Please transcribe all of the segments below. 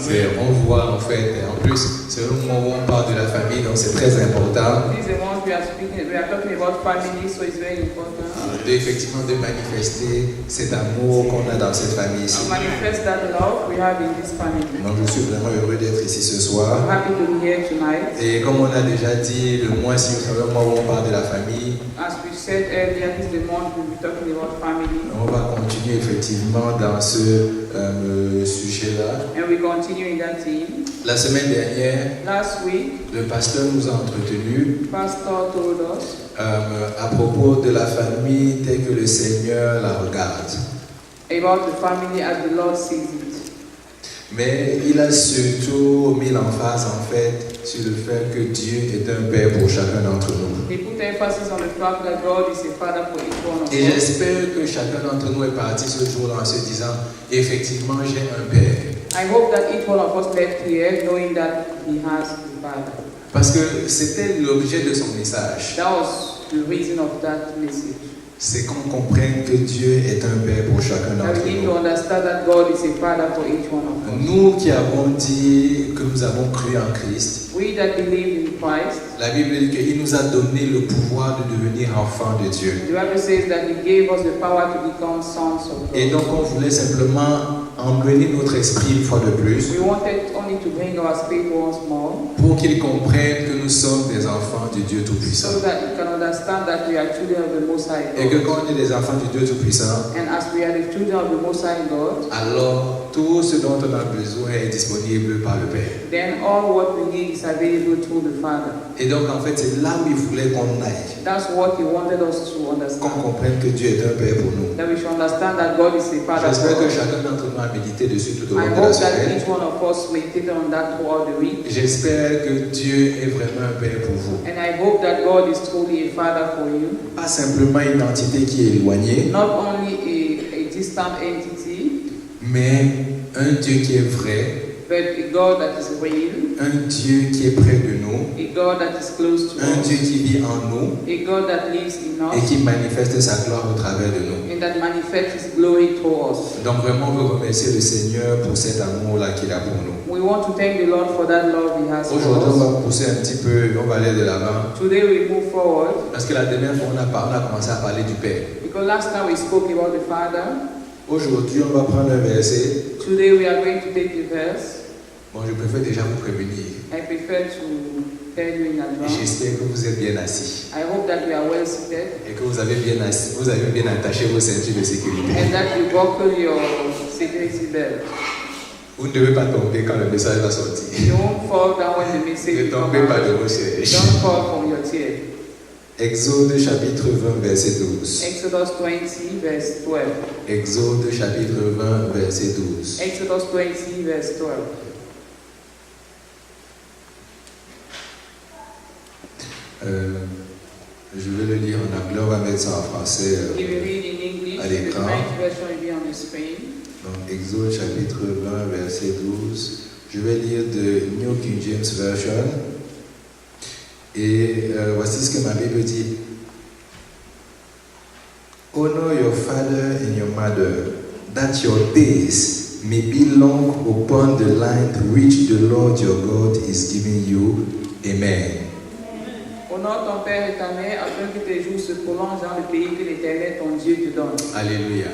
On voit en fait, en plus, c'est le moment où on parle de la famille, donc c'est très important. This is the ones we are talking about family, so it's very important. Effectivement, de manifester cet amour qu'on a dans cette famille ici. To manifest that love we have in this family. Donc je suis vraiment heureux d'être ici ce soir. I'm happy to be here tonight. Et comme on a déjà dit, le mois, si vous savez, le mois où on parle de la famille, As we said earlier, this is the month we'll be talking about family. on va continuer effectivement dans ce sujet-là. And we continue in that theme. La semaine dernière, Last week, le pasteur nous a entretenus Pastor told us à propos de la famille telle que le Seigneur la regarde. about the family as the Lord sees it. Mais il a surtout mis l'emphase en fait sur le fait que Dieu est un Père pour chacun d'entre nous. He put emphasis on the fact that God is a father for each one of Et us. j'espère que chacun d'entre nous est parti ce jour-là en se disant, effectivement j'ai un Père. I hope that each one of us left here knowing that he has a father. Parce que c'était l'objet de son message. That was the reason of that message. C'est qu'on comprenne que Dieu est un Père pour chacun That d'entre we need to nous. understand that God is a father for each one of us. Nous qui avons dit que nous avons cru en Christ, We that believe in Christ, la Bible dit qu'il nous a donné le pouvoir de devenir enfants de Dieu. the Bible says that he gave us the power to become sons of Et God. donc on voulait simplement emmener notre esprit une fois de plus We wanted only to bring our spirit once more pour qu'ils comprennent que nous sommes des enfants du Dieu Tout-Puissant. so that you can understand that we are children of the Most High Et que God. quand on est des enfants du Dieu Tout-Puissant, And as we are the children of the Most High God, alors tout ce dont on a besoin est disponible par le Père. then all what we need is available through the Father. Et donc en fait c'est là où il voulait qu'on aille, That's what he wanted us to qu'on understand. comprenne que Dieu est un Père pour nous. That we should understand that God is a Father J'espère for que us. chacun d'entre nous a médité dessus tout au I long de la hope that semaine. each one of us meditated on that throughout the week. J'espère que Dieu est vraiment un Père pour vous. And I hope that God is truly a Father for you. Pas simplement une entité qui est éloignée, Not only a distant entity, mais un Dieu qui est vrai, but a God that is real, un Dieu qui est près de nous, a God that is close to un us, Dieu qui vit en nous a God that lives in et us, qui manifeste sa gloire au travers de nous. and that manifests His glory to us. Donc vraiment, on veut remercier le Seigneur pour cet amour-là qu'il a pour nous. We want to thank the Lord for that love He has Aujourd'hui, on for us. va pousser un petit peu, on va aller de l'avant. Today we move forward Parce que la dernière fois, on a commencé à parler du Père. because last time we spoke about the Father. Aujourd'hui, on va prendre un verset. Today we are going to take the verse. Bon, je préfère déjà vous prévenir. I prefer to tell you in advance. J'espère que vous êtes bien assis I hope that you are well seated et que vous avez bien attaché vos ceintures de sécurité. and that you buckle your security belt. Vous ne devez pas tomber quand le message va sortir. You won't fall down when the message Ne comes tombez pas de out. vos sièges. Don't fall from your chair. Exode chapitre 20, verset 12. Exodus 20, verse 12. Exode chapitre 20, verset 12. Exodus 20, verse 12. Je vais le lire en anglais, on va mettre ça en français. If you read in English, à the l'écran. French version will be on the screen. Donc, Exode chapitre 20, verset 12. Je vais lire de New King James Version. Et voici ce que ma Bible dit. Honor your father and your mother, that your days may be long upon the land which the Lord your God is giving you. Amen. Honore ton père et ta mère afin que tes jours se prolongent dans le pays que l'Éternel ton Dieu te donne. Alléluia.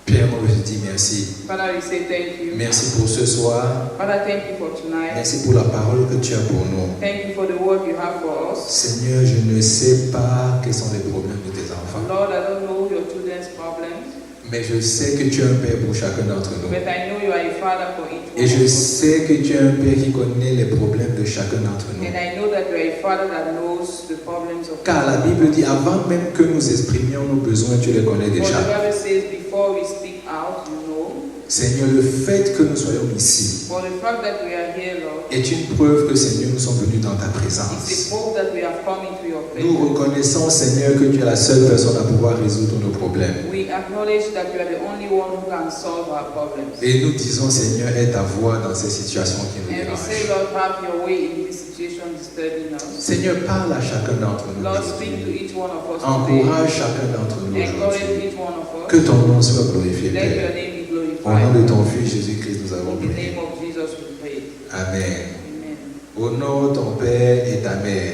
Père, moi je te dis merci. Father, we say thank you. Merci pour ce soir. Father, thank you for tonight. Merci pour la parole que tu as pour nous. Thank you for the word you have for us. Seigneur, je ne sais pas quels sont les problèmes de tes enfants, Lord, I don't know your children's problems, mais je sais que tu es un Père pour chacun d'entre nous. but I know you are a father for each one Et je of us. sais que tu es un Père qui connaît les problèmes de chacun d'entre nous. And I know that you are a father that knows the problems of Car la Bible dit, avant même que nous exprimions nos besoins, tu les connais For déjà. the Bible says, before we speak out, you know. Seigneur, le fait que nous soyons ici For the fact that we are here, Lord, est une preuve que, Seigneur, nous sommes venus dans ta it's a présence. proof that we have come into your Nous presence. reconnaissons, Seigneur, que tu es la seule personne à pouvoir résoudre nos problèmes. We acknowledge that you are the only one who can solve our problems. Et nous disons, Seigneur, aie ta voix dans ces situations qui nous And we say, dérangent. Lord, have your way in this situation disturbing us. Seigneur, parle à chacun d'entre nous. Lord, speak to each one of us Encourage today. chacun d'entre nous Encourage aujourd'hui. each one of us. Que ton nom soit glorifié, Let your Père. name be Au nom glorified. de ton Fils Jésus-Christ, nous avons In the prié. name Amen. Amen. Honore ton père et ta mère.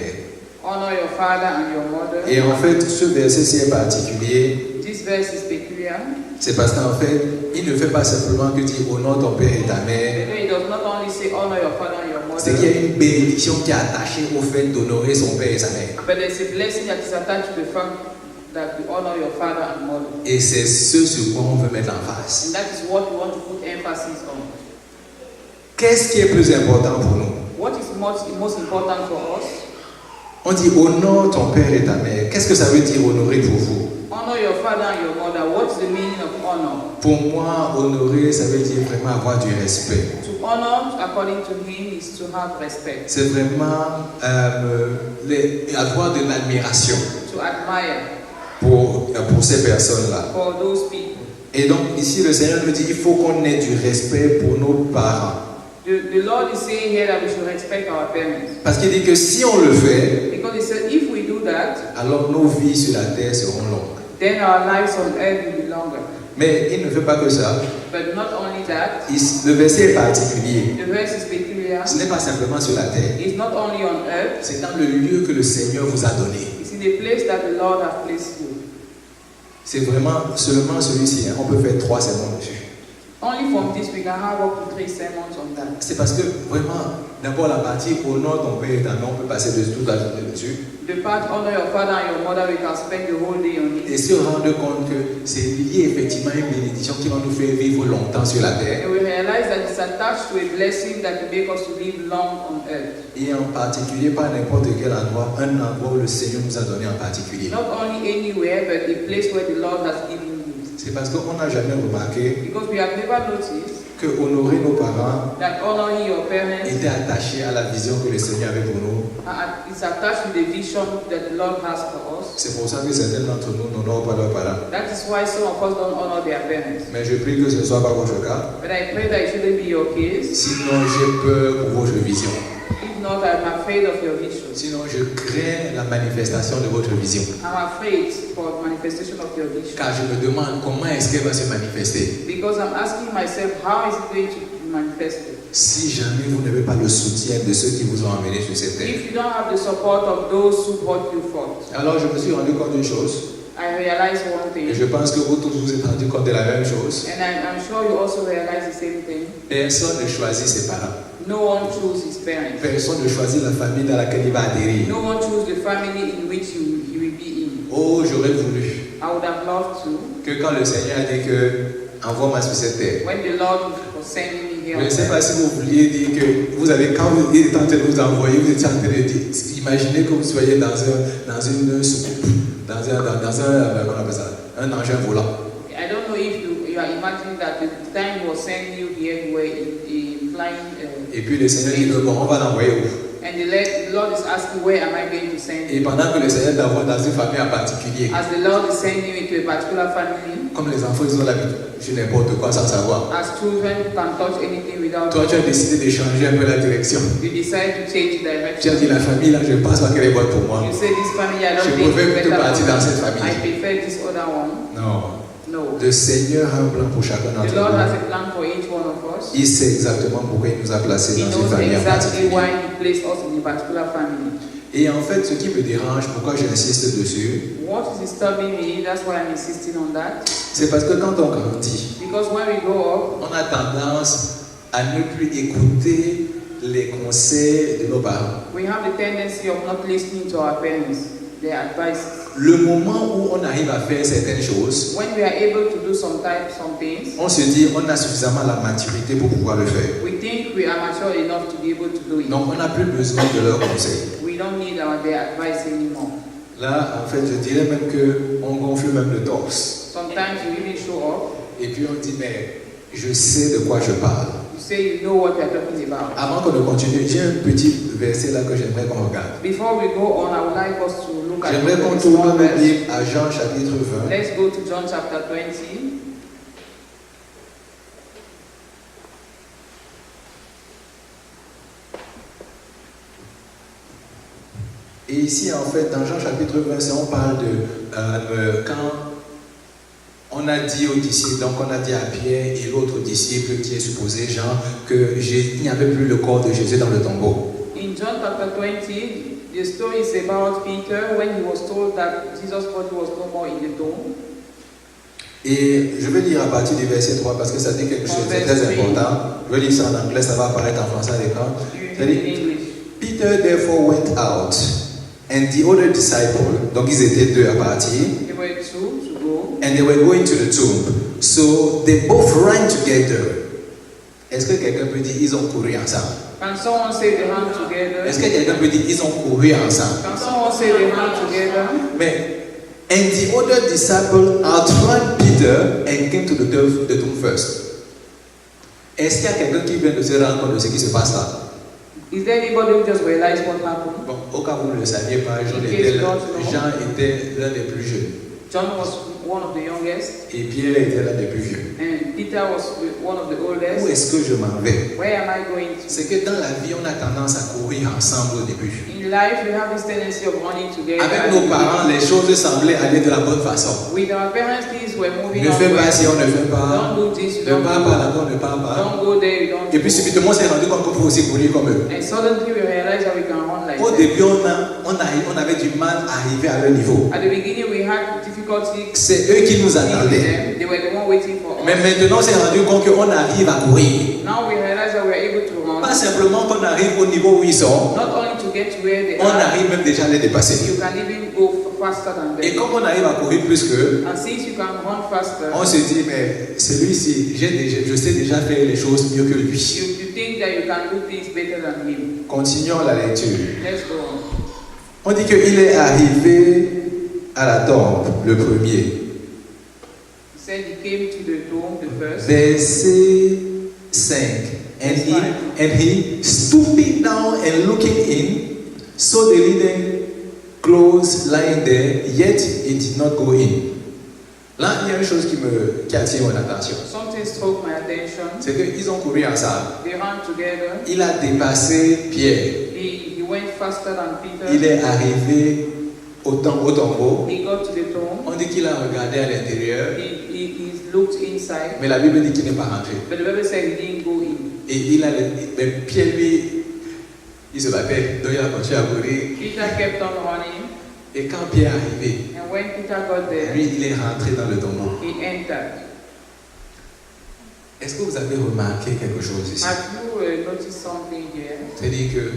Honor your father and your mother. Et en fait, ce verset-ci est particulier. This verse is peculiar. C'est parce qu'en fait, il ne fait pas simplement que dire honore ton père et ta mère. It does not only say honor your father and your C'est qu'il y a mother, une bénédiction qui est attachée au fait d'honorer son père et sa mère. but there's a blessing that is attached to the fact that you honor your father and mother. Et c'est ce sur quoi on veut mettre en face. And that is what we want to put emphasis on. Qu'est-ce qui est plus important pour nous? What is most important for us? On dit honore ton père et ta mère. Qu'est-ce que ça veut dire honorer pour vous? Honor your father and your mother. What's the meaning of honor? Pour moi, honorer, ça veut dire vraiment avoir du respect. To honor, according to him, is to have respect. C'est vraiment avoir de l'admiration To admire pour ces personnes-là. for those people. Et donc ici, le Seigneur nous dit qu'il faut qu'on ait du respect pour nos parents. The Lord is saying here that we should respect our parents. Parce qu'il dit que si on le fait, Because he said if we do that, alors nos vies sur la terre seront longues. then our lives on earth will be longer. Mais il ne fait pas que ça. But not only that, Le verset est particulier. the verse is peculiar. Ce n'est pas simplement sur la terre. It's not only on earth, C'est dans le lieu que le Seigneur vous a donné. it's in the place that the Lord has placed you. C'est vraiment seulement celui-ci. On peut faire 3 sermons dessus. Only from this we can have up to 3 sermons on that. C'est parce que vraiment, d'abord la partie honore ton père et ta mère, on peut passer toute la journée dessus. The part honor your father and your mother, we can spend the whole day on Et it. se rendre compte que c'est lié effectivement à une bénédiction qui va nous faire vivre longtemps sur la terre. And we realize that it's attached to a blessing that will make us to live long on earth. Et en particulier, pas n'importe quel endroit, un endroit où le Seigneur nous a donné en particulier. Not only anywhere, but the place where the Lord has given you. C'est parce qu'on n'a jamais remarqué Because we have never noticed que honorer nos parents that honoring your parents était attaché à la vision que le Seigneur avait pour nous. is attached to the vision that the Lord has for us. C'est pour ça que certains d'entre nous n'honorent pas leurs parents. That is why some of us don't honor their parents. Mais je prie que ce ne soit pas votre cas. But I pray that it shouldn't be your case. Sinon, j'ai peur pour votre vision. If not, I'm afraid of your vision. Sinon, je crains la manifestation de votre vision. I'm afraid for the manifestation of your vision. Car je me demande comment est-ce qu'elle va se manifester. Because I'm asking myself, how is it going to be manifested? Si jamais vous n'avez pas le soutien de ceux qui vous ont amené sur cette terre. If you don't have the support of those who brought you forth. Alors, je me suis rendu compte d'une chose. I realized one thing. Et je pense que vous tous vous êtes rendu compte de la même chose. And I'm sure you also realize the same thing. Personne ne choisit ses parents. No one chose his parents. Personne ne choisit la famille dans laquelle il va atterrir. No one chose the family in which he will be in. Oh, j'aurais voulu I would have loved to. que quand le Seigneur a dit que envoie-moi sur cette terre. When the Lord was sending me here, Je ne sais pas si vous vouliez dire que vous avez, quand vous étiez en train de vous envoyer, vous étiez en train de dire, imaginez que vous soyez dans une soucoupe, dans comment on appelle ça, un engin volant. I don't know if you are imagining that the time he was sending you here, you were in flying. Et puis le Seigneur dit que bon, on va l'envoyer où? And the Lord is asking, where am I going to send Et you? pendant que le Seigneur t'envoie dans une famille en particulier, As the Lord is sending you into a particular family, comme les enfants ils ont l'habitude, je n'importe quoi sans savoir. as children can touch anything without. Toi, tu as décidé de changer un peu la direction. You decide to change Tu as direction. dit la famille là, je ne pense pas qu'elle est bonne pour moi. You say this family, I Je don't think préfère it's plutôt better partir for dans me. cette famille. I prefer this other one. Non. No. Le Seigneur a un plan pour chacun The d'entre Lord has nous. a plan for each one of us. Il sait exactement pourquoi il nous a placés He dans une knows famille en exactly particulier. why He placed us in a particular family. Et en fait, ce qui me dérange, pourquoi j'insiste dessus, What is disturbing me, that's why I'm insisting on that. c'est parce que quand on grandit, Because when we grow up, on a tendance à ne plus écouter les conseils de nos parents. we have the tendency of not listening to our parents, their advice. Le moment où on arrive à faire certaines choses, When we are able to do some things, on se dit on a suffisamment la maturité pour pouvoir le faire. we think we are mature enough to be able to do it. Donc on n'a plus besoin de leurs conseils. We don't need their advice anymore. Là, en fait, je dirais même qu'on gonfle même le torse. Sometimes you even show up, Et puis on dit, mais je sais de quoi je parle. you say you know what you're talking about. Avant qu'on ne continue, j'ai un petit verset là que j'aimerais qu'on regarde. Before we go on, I would like us to look at J'aimerais qu'on this tourne one le verse. livre à Jean chapitre 20. Let's go to John chapter 20. Et ici, en fait, dans Jean chapitre 20, on parle de quand on on a dit aux disciples, donc on a dit à Pierre et l'autre disciple qui est supposé Jean, qu'il n'y avait plus le corps de Jésus dans le tombeau. In John chapter 20, the story is about Peter when he was told that Jesus' body was no more in the tomb. Et je vais lire à partir du verset 3 parce que ça dit quelque chose de très important. Je vais lire ça en anglais, ça va apparaître en français à l'écran. Ça dit, Peter therefore went out and the other disciple, donc ils étaient deux à partir, There were two to go. and they were going to the tomb. So they both ran together. Est-ce que quelqu'un peut dire ils ont couru ensemble? Can someone say they ran together? Est-ce que quelqu'un peut dire ils ont couru ensemble? Can someone say they ran together? Mais and the other disciple outran Peter and came to the tomb first. Est-ce qu'il y a quelqu'un qui vient de se rendre compte de ce qui se passe là? Is there anybody who just realized what happened? Bon, au cas où vous ne le saviez pas, Jean était l'un des plus jeunes. John was one of the youngest, Et Pierre était l'un des plus vieux. and Peter was one of the Où oldest. est-ce que je m'en vais? Where am I going to? C'est que dans la vie, on a tendance à courir ensemble au début. In life, we have this tendency of running together. Avec nos parents, les choses semblaient aller de la bonne façon. With our parents, things were moving Ne on. fais pas si on ne fait pas. Don't do this, Ne don't pars do pas that. là-bas, on ne part pas. Don't go there, you don't. Et puis subitement, on s'est rendu compte qu'on peut aussi courir comme eux. And suddenly we realized that we can run like Au that. début, on avait du mal à arriver à leur niveau. At the beginning, we had difficulty. C'est eux qui nous attendaient. They were the one waiting for us. Mais maintenant, on s'est rendu compte qu'on arrive à courir. Now we realize that we are able to run. Pas simplement qu'on arrive au niveau où ils sont, Not only to get to where they on are, arrive même déjà à les dépasser. you can even go faster than Et them. comme on arrive à courir plus qu'eux, And since you can run faster, on se dit, mais celui-ci, je sais déjà faire les choses mieux que lui. you think that you can do things better than him. Continuons la lecture. Let's go on. On dit qu'il est arrivé à la tombe, le premier. He said he came to the tomb, the first. Verset 5. And he stooping down and looking in, saw the linen clothes lying there, yet he did not go in. Là, il y a une chose qui attire mon attention. Something struck my attention. C'est qu'ils ont couru ensemble. They ran together. Il a dépassé Pierre. He went faster than Peter. Il est arrivé au tombeau. He got to the tomb. On dit qu'il a regardé à l'intérieur, He looked inside. mais la Bible dit qu'il n'est pas rentré. But the Bible said he didn't go in. Et mais Pierre, lui, il se battait, donc il a continué à courir. Peter kept on running. Et quand Pierre est arrivé, And when Peter got there, lui, il est rentré dans le tombeau. he entered. Est-ce que vous avez remarqué quelque chose ici? Have you noticed something here? C'est-à-dire que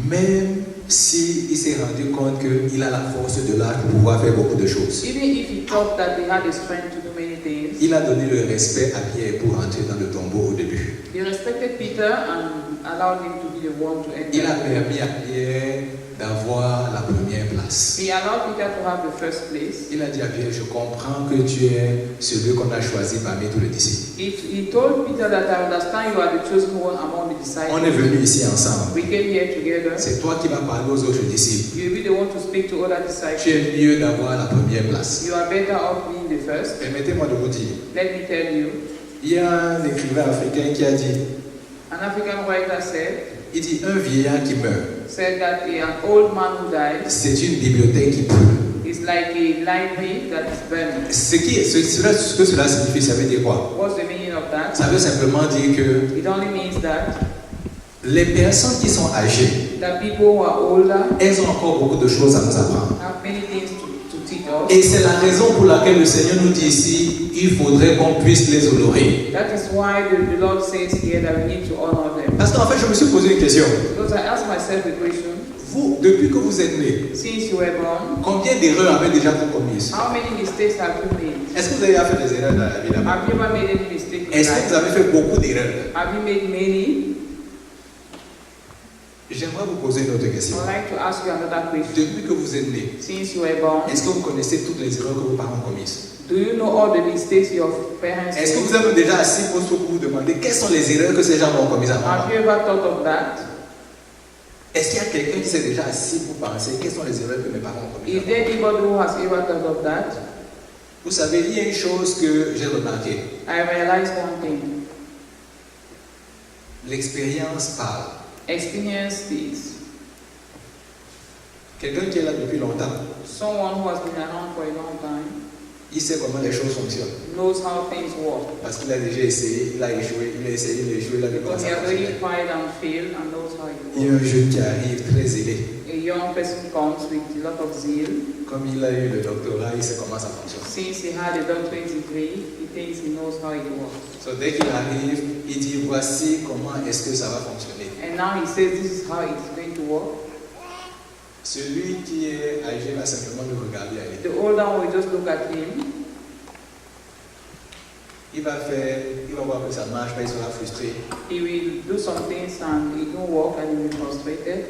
même s'il s'est rendu compte qu'il a la force de l'âge pour pouvoir faire beaucoup de choses, Even if he thought that he had the strength to do many things, il a donné le respect à Pierre pour entrer dans le tombeau au début. he respected Peter and allowed him to be the one to enter. Il a permis à Pierre d'avoir la première place. He allowed Peter to have the first place. Il a dit à Pierre, je comprends que tu es celui qu'on a choisi parmi tous les disciples. He told Peter that I understand you are the chosen one among the disciples. On est venus ici ensemble. We came here together. C'est toi qui vas parler aux autres disciples. You'll be the one to speak to other disciples. Tu es mieux d'avoir la première place. You are better off being the first. Permettez-moi de vous dire, Let me tell you, il y a un écrivain africain qui a dit, an African writer il dit, un vieillard qui meurt, said that an old man who dies c'est une bibliothèque qui brûle. is like a library that is burning. Ce que cela signifie, ça veut dire quoi? What's the meaning of that? Ça veut simplement dire que It only means that les personnes qui sont âgées, the people who are older elles ont encore beaucoup de choses à nous apprendre. have many things to teach us. Et c'est la raison pour laquelle le Seigneur nous dit ici, il faudrait qu'on puisse les honorer. That is why the Lord says here that we need to honor them. Parce qu'en fait, je me suis posé une question. Because I asked myself the question, Vous, depuis que vous êtes né, since you were born, combien d'erreurs avez déjà vous commises? how many mistakes have you made? Est-ce que vous avez fait des erreurs dans la vie d'abord? Have you ever made any mistake in Est-ce que life? vous avez fait beaucoup d'erreurs? Have you made many? J'aimerais vous poser une autre question. I'd like to ask you another question. Depuis que vous êtes né, Since you were born, est-ce que vous connaissez toutes les erreurs que vos parents ont commises? do you know all the mistakes your parents Est-ce que made? vous avez déjà assis pour vous demander quelles sont les erreurs que ces gens ont commises avant Have moi? you ever thought of that? Est-ce qu'il y a quelqu'un qui s'est déjà assis pour penser quelles sont les erreurs que mes parents ont commises Is avant there moi? anybody who has ever thought of that? Vous savez, il y a une chose que j'ai remarquée. I realized one thing. L'expérience parle. Experience this. Quelqu'un qui est là depuis longtemps, Someone who has been around for a long time, Il sait comment les choses fonctionnent. knows how things work. Parce qu'il a déjà essayé, il a échoué, il a essayé, il a échoué, il a vu comment Because ça he has already fonctionne. tried and failed and knows how it Il y a un works. jeune qui arrive très zélé. A young person comes with a lot of zeal. Comme il a eu le doctorat, il sait comment ça fonctionne. Since he had a doctorate degree, he thinks he knows how it works. So, dès qu'il arrive, il dit voici comment est-ce que ça va fonctionner. And now he says this is how it's going to work. Celui qui est âgé va simplement le regarder aller. The older one will just look at him. Il va voir que ça marche, mais il sera frustré. He will do some things and it won't work and he will be frustrated.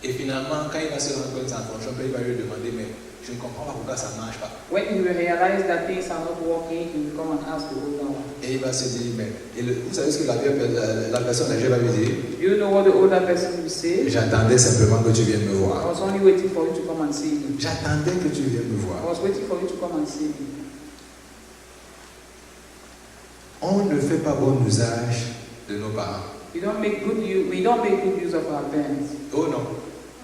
Et finalement, quand il va se rendre compte que ça ne fonctionne pas, il va lui demander mais je ne comprends pas pourquoi ça ne marche pas. When he will realize that things are not working, he will come and ask the older one. Et il va se dire mais vous savez ce que la personne âgée va lui dire? You know what the older person will say? J'attendais simplement que tu viennes me I voir. was only waiting for you to come and see me. J'attendais que tu viennes me I voir. was waiting for you to come and see me. On ne fait pas bon usage de nos parents. We don't make good use of our parents. Oh non.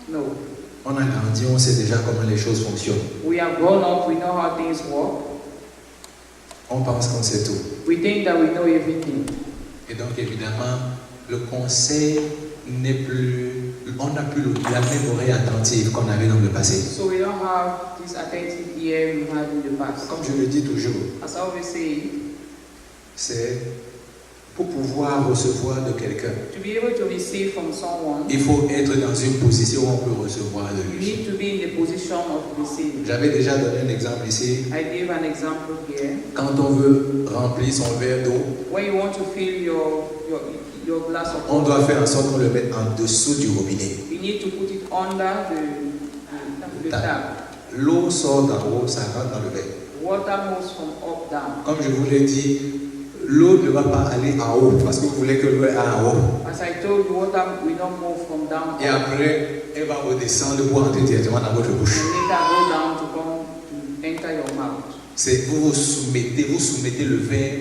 No. On a grandi, on sait déjà comment les choses fonctionnent. We have grown up, we know how things work. On pense qu'on sait tout. We think that we know everything. Et donc évidemment, le conseil n'est plus, on n'a plus la même oreille attentive qu'on avait dans le passé. So we don't have this attentive ear we had in the past. Comme je le dis toujours, As I always say, c'est pour pouvoir recevoir de quelqu'un, to be able to receive from someone, il faut être dans une position où on peut recevoir de you lui. need to be in the position of receiving. J'avais déjà donné un exemple ici. I gave an example here. Quand on veut remplir son verre d'eau, When you want to fill your glass of on water, doit faire en sorte qu'on le mette en dessous du robinet. you need to put it under the tap. L'eau sort d'en haut, ça rentre dans le verre. Water moves from up down. Comme je vous l'ai dit, l'eau ne va pas aller en haut parce que vous voulez que l'eau aille en haut. As I told you, water will not move from down Et up. après, elle va redescendre pour entrer directement dans votre bouche. And later go down to come to enter your mouth. C'est vous soumettez le verre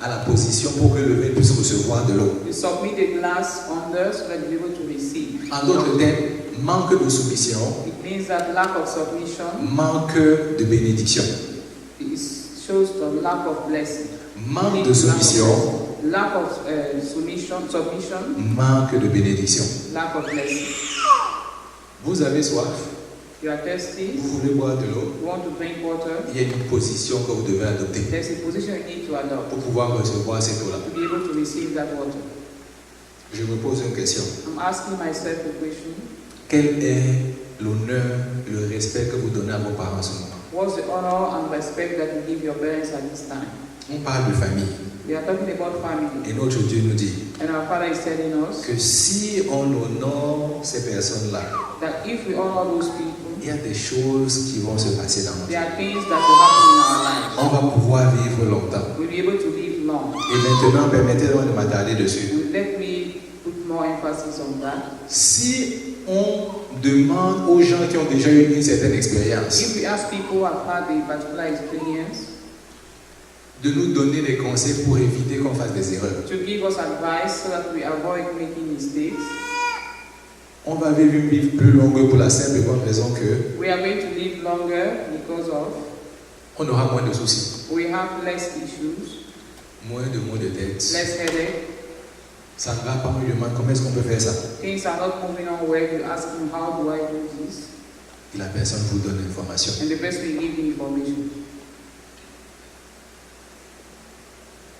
à la position pour que le verre puisse recevoir de l'eau. You submit the glass under so that you're able to receive. En d'autres termes, manque de soumission, It means that lack of submission manque de bénédiction. shows the lack of blessing. Manque de soumission, Lack of submission, manque de bénédiction. lack of blessing. Vous avez soif, You are thirsty, vous voulez boire de l'eau, you want to drink water, il y a une position que vous devez adopter there's a position you need to adopt pour pouvoir recevoir cette eau-là. to be able to receive that water. Je me pose une question. I'm asking myself a question. Quel est l'honneur, le respect que vous donnez à vos parents en ce moment? What's the honor and respect that you give your parents at this time? On parle de famille. We are talking about family. Et notre Dieu nous dit And our Father is telling us que si on honore ces personnes-là, that if we honor those people, il y a des choses qui vont se passer dans notre vie. there are things that will happen in our lives. On va pouvoir vivre longtemps. We'll be able to live long. Et maintenant, permettez-moi de m'attarder dessus. Let me put more emphasis on that. Si on demande aux gens qui ont déjà eu une certaine expérience If we ask people who have had a particular experience de nous donner des conseils pour éviter qu'on fasse des erreurs, to give us advice so that we avoid making mistakes, on va vivre une vie plus longue pour la simple et bonne raison que we are going to live longer because of on aura moins de soucis, we have less issues, moins de maux de tête. less headache. Ça ne va pas, on lui demande comment est-ce qu'on peut faire ça. Things are not moving on well. You ask him, how do I do this? Et la personne vous donne l'information. And the person will give you information.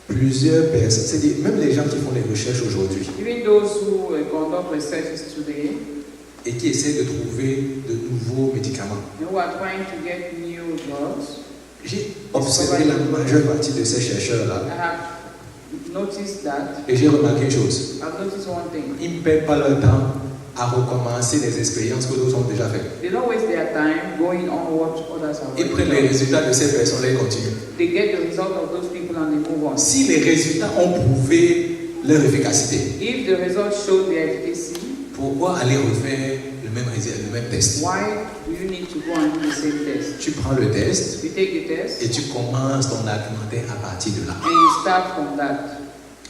Plusieurs personnes, c'est-à-dire même les gens qui font les recherches aujourd'hui Even those who conduct researches today et qui essaient de trouver de nouveaux médicaments. and who are trying to get new drugs, J'ai observé la majeure partie de ces chercheurs-là I have noticed that. et j'ai remarqué une chose. I've noticed one thing. Ils ne perdent pas leur temps à recommencer les expériences que d'autres ont déjà faites. They don't waste their time going on what others are Ils prennent les doing. résultats de ces personnes-là et continuent. They get the result of those people and they move on. Si les résultats ont prouvé leur efficacité, If the results show their efficacy, pourquoi aller refaire le même test? why do you need to go and do the same test? Tu prends le test You take the test et tu commences ton argumentaire à partir de là. and you start from that.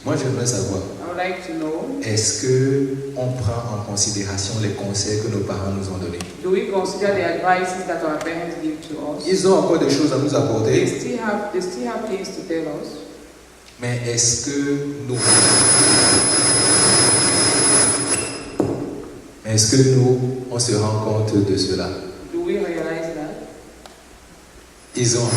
Moi, j'aimerais savoir, I would like to know, est-ce qu'on prend en considération les conseils que nos parents nous ont donnés? do we consider the advices that our parents give to us? Ils ont encore des choses à nous They apporter, still have things to tell us. mais est-ce que nous, on se rend compte de cela? Do we realize that? Ils ont.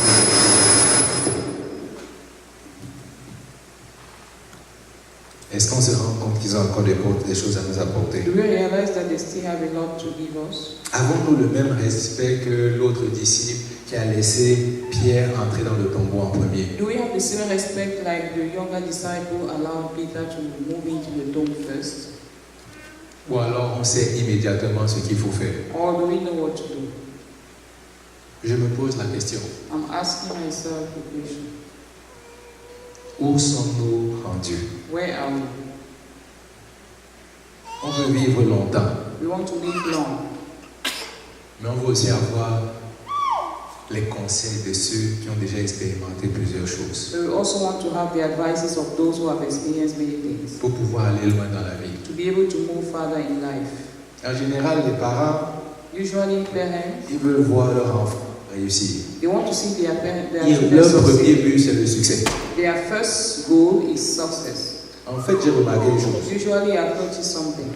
Est-ce qu'on se rend compte qu'ils ont encore des choses à nous apporter? Do we realize that they still have a lot to give us? Avons-nous le même respect que l'autre disciple qui a laissé Pierre entrer dans le tombeau en premier? Do we have the same respect like the younger disciple allowed Peter to move into the tomb first? Ou alors on sait immédiatement ce qu'il faut faire? Or do we know what to do? Je me pose la question. I'm asking myself the question. Où sommes-nous rendus? Where are we? On veut vivre longtemps, We want to live long, mais on veut aussi avoir les conseils de ceux qui ont déjà expérimenté plusieurs choses but we also want to have the advices of those who have experienced many things pour pouvoir aller loin dans la vie. to be able to move further in life. En général, les parents, Usually, parents, ils veulent voir leur enfant réussir. they want to see their Leur children premier succeed. but, c'est le succès. Their first goal is success. En fait, j'ai remarqué une chose. Usually, I've noticed something.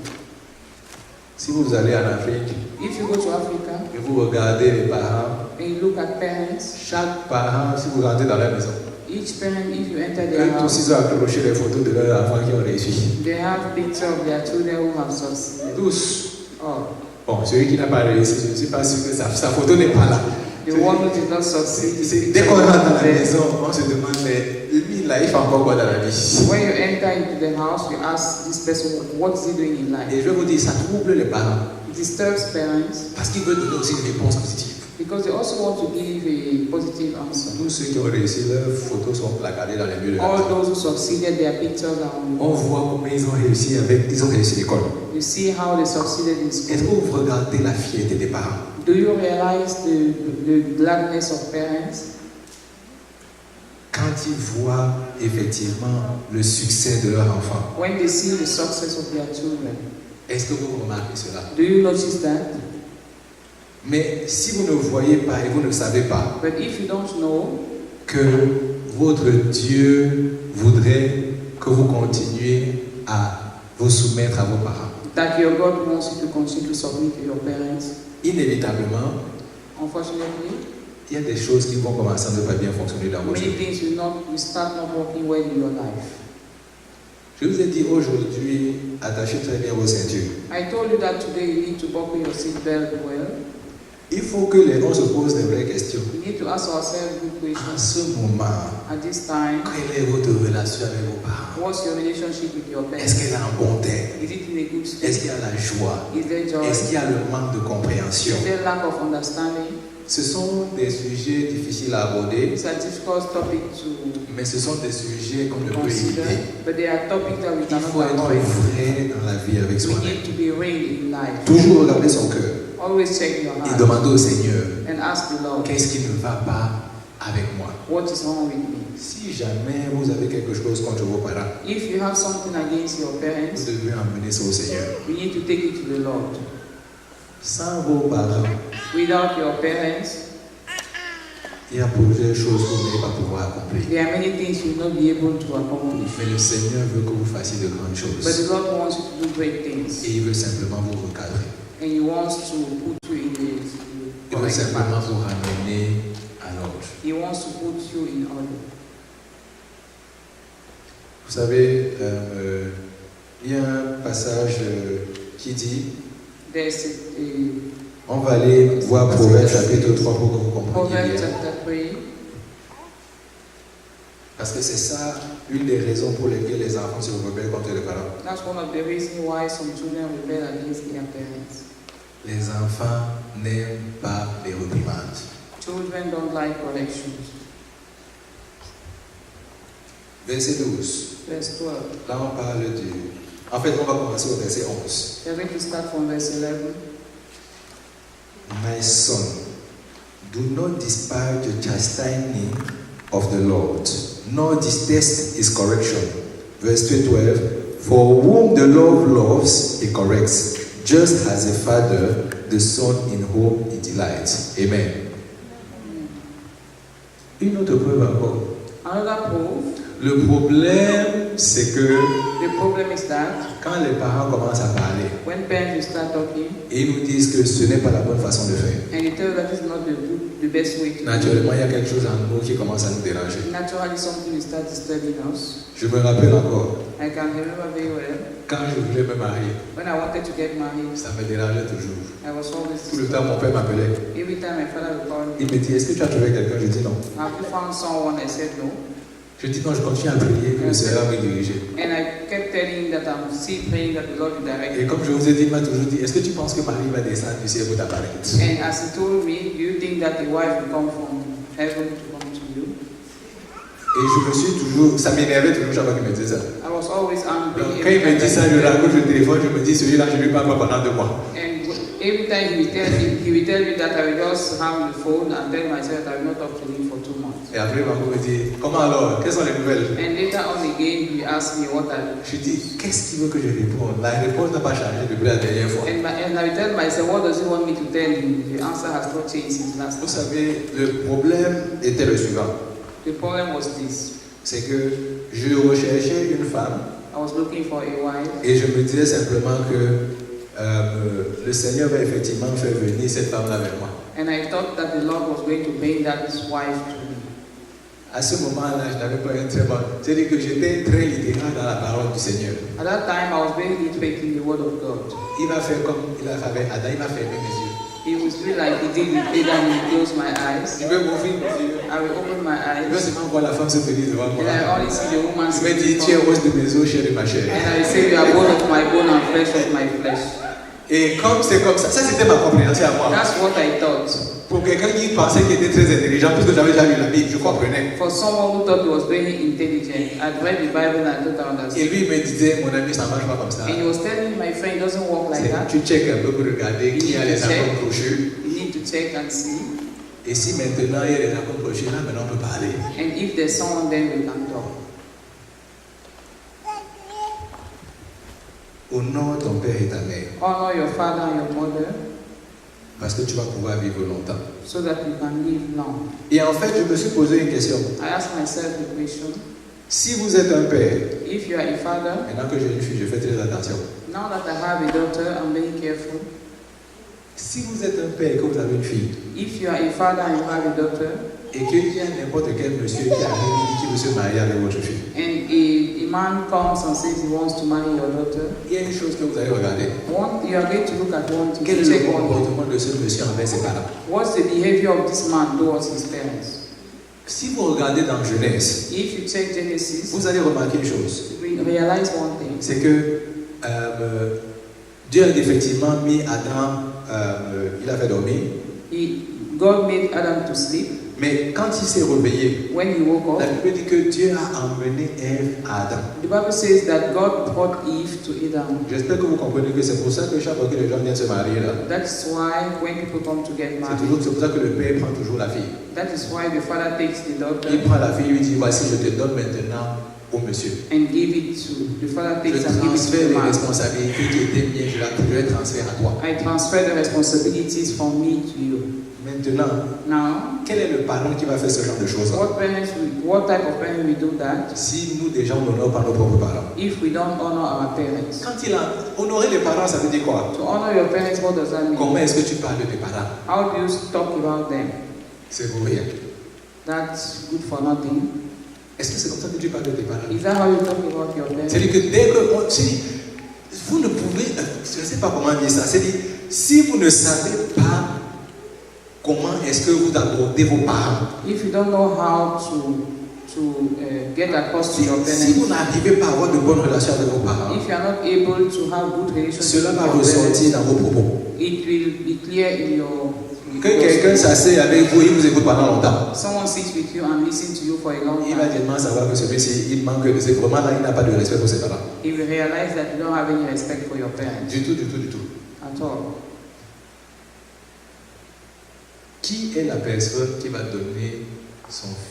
Si vous allez en Afrique If you go to Africa et vous regardez les parents, and you look at parents, chaque parent, si vous rentrez dans la maison, each parent, if you enter their eux tous house, ils ont accroché les photos de leurs enfants qui ont réussi. they have pictures of their children who have succeeded. Tous. Oh, Bon, celui qui n'a pas réussi, je ne suis pas sûr que sa photo n'est pas là. the one who did not succeed. is Dès qu'on pictured rentre dans la there. maison, on se demande, mais lui, là, il fait encore quoi dans la vie? When you enter into the house, you ask this person, what is he doing in life? Et je vais vous dire, ça trouble les parents. It disturbs parents Parce qu'ils veulent donner aussi une réponse positive. because they also want to give a positive answer. Tous ceux qui ont réussi, leurs photos sont placardées dans les murs de la All maison. those who succeeded, their pictures are on the On wall. voit comment ils ont réussi l'école. You see how they succeeded in Est-ce que school. vous regardez la fierté des parents? Do you realize the gladness of parents Quand ils voient effectivement le succès de leur enfant? when they see the success of their children? Est-ce que vous remarquez cela? Do you notice that? Mais si vous ne voyez pas et vous ne savez pas But if you don't know que votre Dieu voudrait que vous continuiez à vous soumettre à vos parents, that your God wants you to continue to submit to your parents, inévitablement, unfortunately, il y a des choses qui vont commencer à ne pas bien fonctionner dans votre many vie. things will start not working well in your life. Je vous ai dit aujourd'hui, attachez très bien vos ceintures. I told you that today you need to buckle your seatbelt well. Il faut que on se pose des vraies questions. We need to ask ourselves good En questions. ce moment, At this time, quelle est votre relation avec vos parents? what's your relationship with your Est-ce parents? qu'elle est en bon terme? Is it in a good Est-ce state? qu'il y a la joie? Is there joy? Est-ce qu'il y a le manque de compréhension? Is there lack of understanding? Ce sont des sujets difficiles à aborder, It's a difficult topic to mais ce sont des sujets qu'on ne peut consider, éviter. but there are topics that we Il faut cannot être avoid. vrai dans la vie avec We soi-même. need to be real in life. Toujours regarder son cœur Always check your et heart demander au Seigneur, and ask the Lord, qu'est-ce qui ne va pas avec moi? what is wrong with me? Si jamais vous avez quelque chose contre vos parents, If you have something against your vous parents, devez emmener ça au Seigneur. you need to take it to the Lord. Sans vos parents, Without your parents, il y a plusieurs choses que vous n'allez pas pouvoir accomplir. there are many things you will not be able to accomplish. Mais le Seigneur veut que vous fassiez de grandes But choses. the Lord wants you to do great things. Et il veut simplement vous recadrer. And He wants to put you in the Il veut correct simplement path. vous ramener à l'ordre. He wants to put you in order. Vous savez, il y a un passage qui dit, There's a on va aller voir Proverbes chapitre 3 pour que vous compreniez Proverbs bien. chapter 3. Parce que c'est ça une des raisons pour lesquelles les enfants se rebellent contre les parents. That's one of the reasons why some children rebel against their parents. Les enfants n'aiment pas les réprimandes. Children don't like corrections. Verset 12. Verse 12. Là, on parle du... En fait, on va commencer au verset 11. We're going to start from verse 11. My son, do not despise the chastening of the Lord, nor detest his correction. Verse 12. For whom the Lord loves, he corrects, just as a father, the son in whom he delights. Amen. Une autre preuve encore. Another proof. Le problème, c'est que The problem is that quand les parents commencent à parler when parents will start talking et ils nous disent que ce n'est pas la bonne façon de faire, and they tell you that it's not the best way to do naturellement, il y a quelque chose en nous qui commence à nous déranger. it. Naturally, something will start disturbing us. Je me rappelle encore, I can remember very well quand je voulais me marier, when I wanted to get married. ça me dérangeait toujours. I was always Tout le temps, mon père m'appelait. every time my father would call Il me. me dit, est-ce que tu as trouvé quelqu'un? Je dis non. Have you found someone? I said no. Je dis non, je continue à prier que le Seigneur va me diriger. And I kept telling him that I'm still praying that the Lord will direct Et me. comme je vous ai dit, il m'a toujours dit, est-ce que tu penses que Marie va descendre du ciel pour t'apparaître? And as he told me, do you think that the wife will come from heaven to come to you? Et je me suis toujours, ça m'énervait toujours chaque fois qu'il me disait ça. I was always angry. Donc quand il me dit ça, je raccroche le téléphone, je me dis, celui-là, je ne lui parle pas pendant 2 mois. And every time he will tell me that I will just hang the phone and tell myself that I will not talk to him for 2 months. Et après, il m'a me dit, comment alors? Quelles sont les nouvelles? And later on again, he asked me what I. Je dis, qu'est-ce qu'il veut que je réponde? La réponse n'a pas changé depuis la dernière fois. And I will tell myself, what does he want me to tell him? The answer has not changed since last Vous time. savez, le problème était le suivant. The problem was this. C'est que je recherchais une femme I was looking for a wife, et je me disais simplement que le Seigneur va effectivement faire venir cette femme-là vers moi. and I thought that the Lord was going to bring that wife to me. À ce moment-là, je n'avais pas un très bon. C'est-à-dire que j'étais très littéral dans la parole du Seigneur. At that time, I was very literate in the Word of God. Il va faire comme il a fait avec Adam, il va fermer mes yeux. He will be like he did with Adam, he closed my eyes. Je vais m'ouvrir mes yeux. I will open my Je vais eyes, seulement voir la femme se tenir devant moi. and I only see the woman Je vais dire, sitting tu es before me. os de mes os, chair de ma chair. And I say, you are bone of my bone and flesh of my flesh. Et comme c'est comme ça c'était ma compréhension à moi. That's what I thought. Pour quelqu'un qui pensait qu'il était très intelligent, puisque j'avais déjà lu la Bible, je comprenais. For someone who thought he was very intelligent, I'd read the Bible and I thought I understood. Et lui il me disait, mon ami, ça ne marche pas comme ça. And he was telling me, my friend, it doesn't work like that. Tu checkes un peu pour regarder qui a les accords crochus. You need to check and see. Et si maintenant il y a les accords crochus, là maintenant on peut parler. And if there's someone, then we can talk. Honore ton père et ta mère, Honor your father and your mother parce que tu vas pouvoir vivre longtemps. so that you can live long. Et en fait, je me suis posé une question. I asked myself the question, Si vous êtes un père, if you are a father, maintenant que j'ai une fille, je fais très attention. now that I have a daughter, I'm very careful. Si vous êtes un père et que vous avez une fille, If you are a father and you have a daughter, et qu'il y a n'importe quel monsieur qui arrive et dit qu'il veut se marier avec votre fille, and a man comes and says he wants to marry your daughter, il y a une chose que vous allez regarder. you are going to look at one thing, Quel est to le check one thing. comportement de ce monsieur envers ses parents? What's the behavior of this man towards his parents? Si vous regardez dans Genèse, If you check Genesis, vous allez remarquer une chose. we realize one thing. C'est que Dieu a effectivement mis Adam, il a fait dormir, God made Adam to sleep. mais quand il s'est réveillé, When he woke la up, Bible dit que Dieu a emmené Ève à Adam. the Bible says that God brought Eve to Adam. J'espère que vous comprenez que c'est pour ça que chaque fois que les gens viennent se marier là, That's why when people come to get married, c'est pour ça que le père prend toujours la fille. that is why the father takes the daughter Il prend la fille, lui dit voici, je te donne maintenant au monsieur. and give it to the father Je takes and give it to transfère the les man. responsabilités qui étaient miennes, je les transfère à toi. I transfer the responsibilities from me to you. Maintenant, Now, quel est le parent qui va faire ce genre de choses? what type of parent will do that Si nous déjà on n'honore pas nos propres parents. if we don't honor our parents? Quand il a honoré les parents, ça veut dire quoi? To honor your parents, what does that mean? Comment est-ce que tu parles de tes parents? How do you talk about them? C'est pour rien. That's good for nothing. Est-ce que c'est comme ça que tu parles de tes parents? Is that how you talk about your parents? C'est-à-dire que dès que vous ne pouvez, je ne sais pas comment dire ça, c'est-à-dire si vous ne savez pas comment est-ce que vous abordez vos parents, If you don't know how to get across to your si vous parents, n'arrivez pas à avoir de bonnes relations avec vos parents, if you are not able to have good relationships cela with va your ressortir parents, dans vos propos. it will be clear in your. Que quelqu'un s'assied avec vous, il vous écoute pendant longtemps. Someone sits with you and listens to you for a long Il va time. tellement savoir que celui-ci, il manque de ses vraiment là, il n'a pas de respect pour ses parents. He will realize that you don't have any respect for your parents Du tout, du tout, du tout. at all. Qui est la personne qui va donner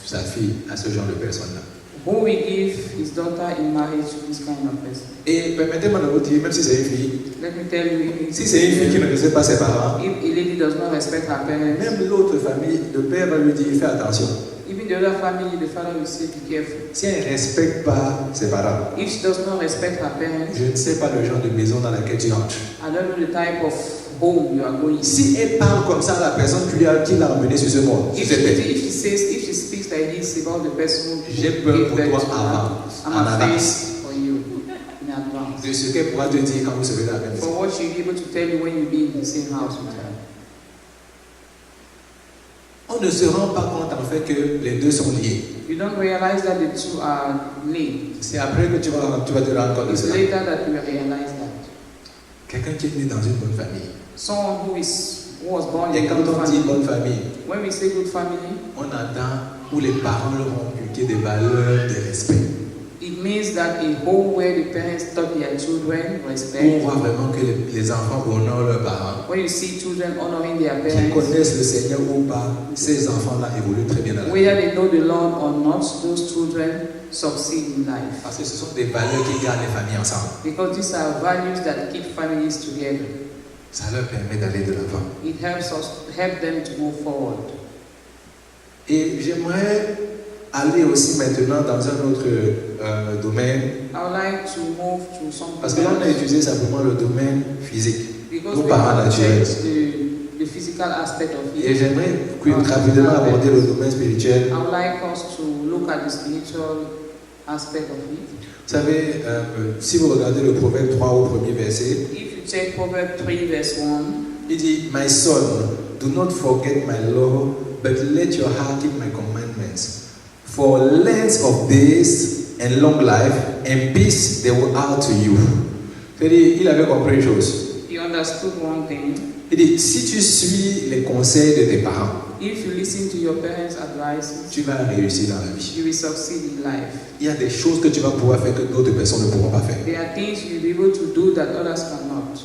sa fille à ce genre de personne-là? Who will give his daughter in marriage to this kind of person? Et permettez-moi de vous dire, même si c'est une fille, Let me tell you, si c'est une fille qui ne respecte pas ses parents, if a lady does not respect her parents, même l'autre famille, le père va lui dire, fais attention. even the other family, the father will say, be careful. Si elle ne respecte pas ses parents, If she does not respect her parents, je ne sais pas le genre de maison dans laquelle tu entres. I don't know the type of home you are going. Si elle parle comme ça à la personne qui l'a emmenée sur ce monde, If she speaks like this about the person who j'ai peur gave pour birth toi to her, avant, I'm en afraid avance, for you in advance. de ce qu'elle pourra te dire quand vous serez dans la même For maison. what she'll be able to tell you when you be in the same house with her. On ne se rend pas compte en fait que les deux sont liés. You don't realize that the two are linked. C'est après que tu vas te rendre compte de It's cela. later that you realize that. Quelqu'un qui est né dans une bonne famille. Someone who was born Et in a quand good on dit family. bonne famille, When we say good family, on entend où les parents leur ont inculqué des valeurs de respect. it means that a home where the parents taught their children Où on respect. voit vraiment que les enfants honorent leurs parents. When you see children honoring their Qu'ils parents, connaissent le Seigneur ou pas, ces enfants-là évoluent très bien dans la vie. whether they know the Lord or not, those children succeed in life. Parce que ce sont des valeurs qui gardent les familles ensemble. Because these are values that keep families together. Ça leur permet d'aller de l'avant. It help them to move forward. Et j'aimerais aller aussi maintenant dans un autre domaine. I would like to move to something Parce que là, on a else. étudié simplement le domaine physique. Because nos we parents have naturels. checked the physical aspect of Et it. j'aimerais rapidement aborder le domaine spirituel. I would like us to look at the spiritual aspect of it. Vous savez, si vous regardez le Proverbe 3 au premier verset, If you check Proverbs 3 verse 1, il dit, My son, do not forget my law, but let your heart keep my commandments. For length of days and long life and peace they will add to you. C'est-à-dire, il avait compris une chose. he understood one thing. Il dit, si tu suis les conseils de tes parents, If you listen to your parents' advices, tu vas réussir dans la vie. you will succeed in life. Il y a des choses que tu vas pouvoir faire que d'autres personnes ne pourront pas faire. There are things you'll be able to do that others cannot.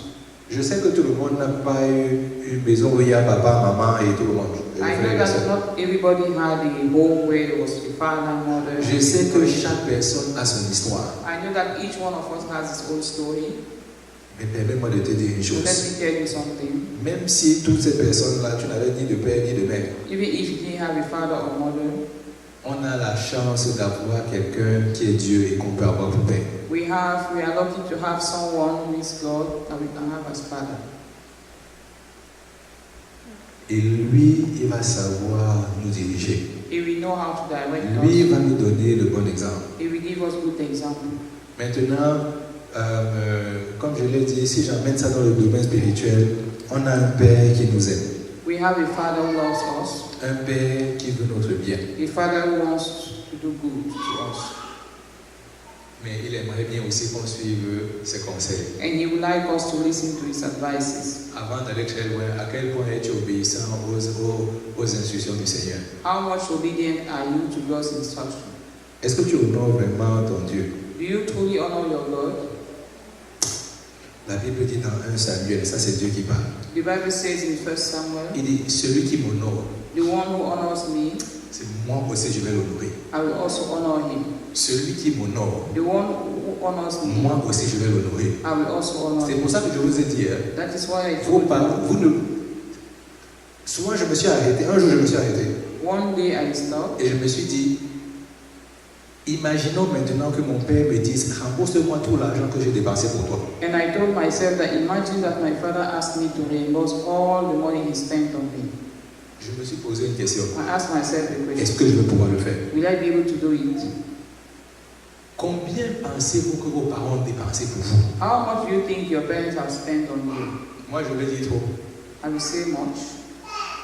Je sais que tout le monde n'a pas eu une maison où il y a papa, maman et tout le monde. I know that not everybody had a home where there was a father, mother. Je sais que chaque personne a son histoire. I know that each one of us has his own story. Mais permets-moi de te dire une So let chose. me tell you something. Même si toutes ces personnes-là, tu n'avais ni de père ni de mère, Even if you didn't have a father or mother, on a la chance d'avoir quelqu'un qui est Dieu et qu'on peut avoir pour père. we are lucky to have someone who is God that we can have as father. Et lui, il va savoir nous diriger. He will know how to direct Lui, il us. va nous donner le bon exemple. He will give us good example. Maintenant, comme je l'ai dit, si j'emmène ça dans le domaine spirituel, on a un père qui nous aime. We have a father who loves us, Un père qui veut notre bien. a father who wants to do good to us. Mais il aimerait bien aussi qu'on suive ses conseils. And he would like us to listen to his advices. Avant d'aller très loin, à quel point es-tu obéissant aux instructions du Seigneur? How much obedient are you to God's instruction? Est-ce que tu honores vraiment ton Dieu? Do you truly honor your Lord? La Bible dit dans 1 Samuel, ça c'est Dieu qui parle. The Bible says in 1 Samuel, Il dit, celui qui m'honore, the one who honors me, c'est moi aussi je vais l'honorer. I will also honor him. Celui qui m'honore, The one who honors me, moi aussi je vais l'honorer. I will also honor C'est him. pour ça que je vous ai dit, That is why I faut told pas, you. vous ne... Souvent je me suis arrêté, un jour je me suis arrêté One day I stopped et je me suis dit, imaginons maintenant que mon père me dise, rembourse-moi tout l'argent que j'ai dépensé pour toi. and I told myself that imagine that my father asked me to reimburse all the money he spent on me. Je me suis posé une question, I asked myself the est-ce question, que je vais pouvoir le faire? will I be able to do it? Combien pensez-vous que vos parents ont dépensé pour vous? How much do you think your parents have spent on you? Moi je vais dire trop. I will say much.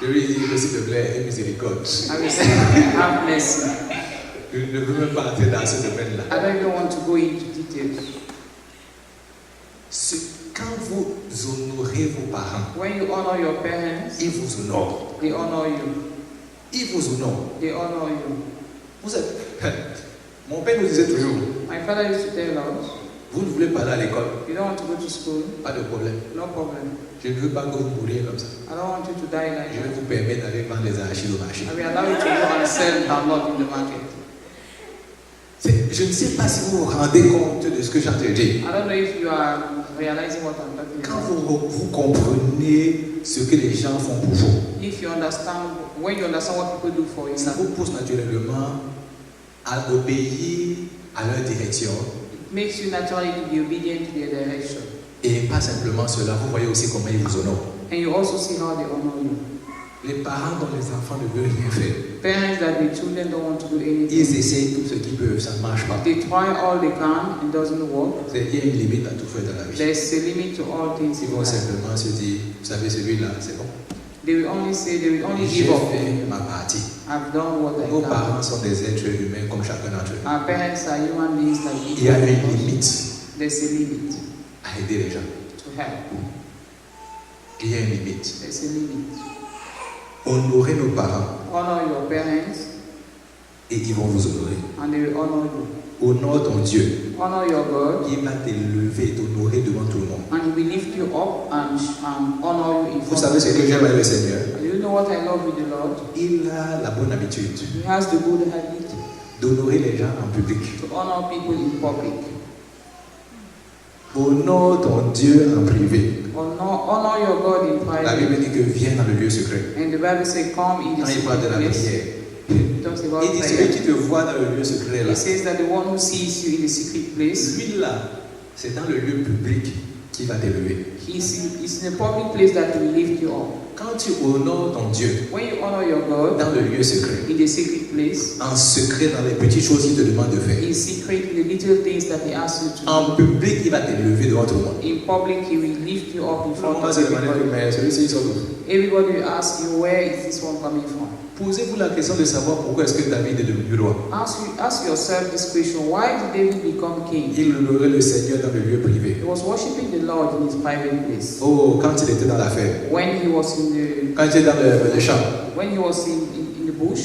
Je lui ai dit, s'il te plaît, aie miséricorde. I will say have mercy. Je ne veux même pas entrer dans ce domaine-là. I don't even want to go into details. Quand vous honorez vos parents, When you honor your parents, ils vous honorent. they honor you. Ils vous honorent. They honor you. Vous savez, mon père nous disait toujours, My father used to tell us, vous ne voulez pas aller à l'école, you don't want to go to school, pas de problème. no problem. Je ne veux pas que vous mouriez comme ça. I don't want you to die like Je vais that. vous permettre d'aller vendre les arachides au marché. I will allow you to go and sell download in the market. Je ne sais pas si vous vous rendez compte de ce que j'ai en train de dire. I don't know if you are realizing what I'm talking Quand about. vous comprenez ce que les gens font pour vous, If you understand, when you understand what people do for you, ça vous pousse naturellement à obéir à leur direction. it makes you naturally to be obedient to their direction. Et pas simplement cela, vous voyez aussi comment ils vous honorent. And you also see how they honor you. Les parents dont les enfants ne veulent rien faire, Parents that the children don't want to do anything, ils essayent tout ce qu'ils peuvent, ça ne marche pas. they try all they can, it doesn't work. Il y a une limite à tout faire dans la vie. There's a limit to all things Ils in vont life. simplement se dire, vous savez, celui-là, c'est bon. They will only say, they will only J'ai give up. fait ma partie. I've done what I Nos can. parents sont des êtres humains comme chacun d'entre eux. Our parents are human beings like Il y a une each other. limite There's a limit à aider les gens. to help. Il y a une limite. There's a limit. Honorez nos parents Honor your parents et ils vont vous honorer. and they will honor you. Honore ton Dieu. Honor your God Il va t'élever et t'honorer devant tout le monde. and He will lift you up and honor you in Vous front savez of ce que j'aime avec le Seigneur? Do you know what I love with the Lord? Il a la bonne habitude He has the good habit d'honorer les gens en public. to honor people in public. Honore ton Dieu en privé. Honor your God in La private. Bible dit que viens dans le lieu secret. And the Bible says, come in the Quand il parle de secret la place. prière, It talks about il dit celui prayer. qui te voit dans le lieu secret là, It says that the one who sees you in the secret place, lui là, c'est dans le lieu public qui va t'élever. it's in a public place that he will lift you up. Quand tu honores ton Dieu When you honor your God dans le lieu secret, in the secret place, en secret dans les petites choses qu'il te demande de faire, in secret, the little things that he asks you to do, en public, il va t'élever devant tout le monde. in public, he will lift you up in Tout le monde front va of se demander, everybody. mais celui-ci, il sort d'où? Everybody will ask you, where is this one coming from? Posez-vous la question de savoir pourquoi est-ce que David est devenu roi. Ask yourself this question, why did David become king? Il honorait le Seigneur dans le lieu privé. He was worshiping the Lord in his private place. Oh, quand il était dans la ferme, When he was in the quand il était dans le champ, when he was in the bush,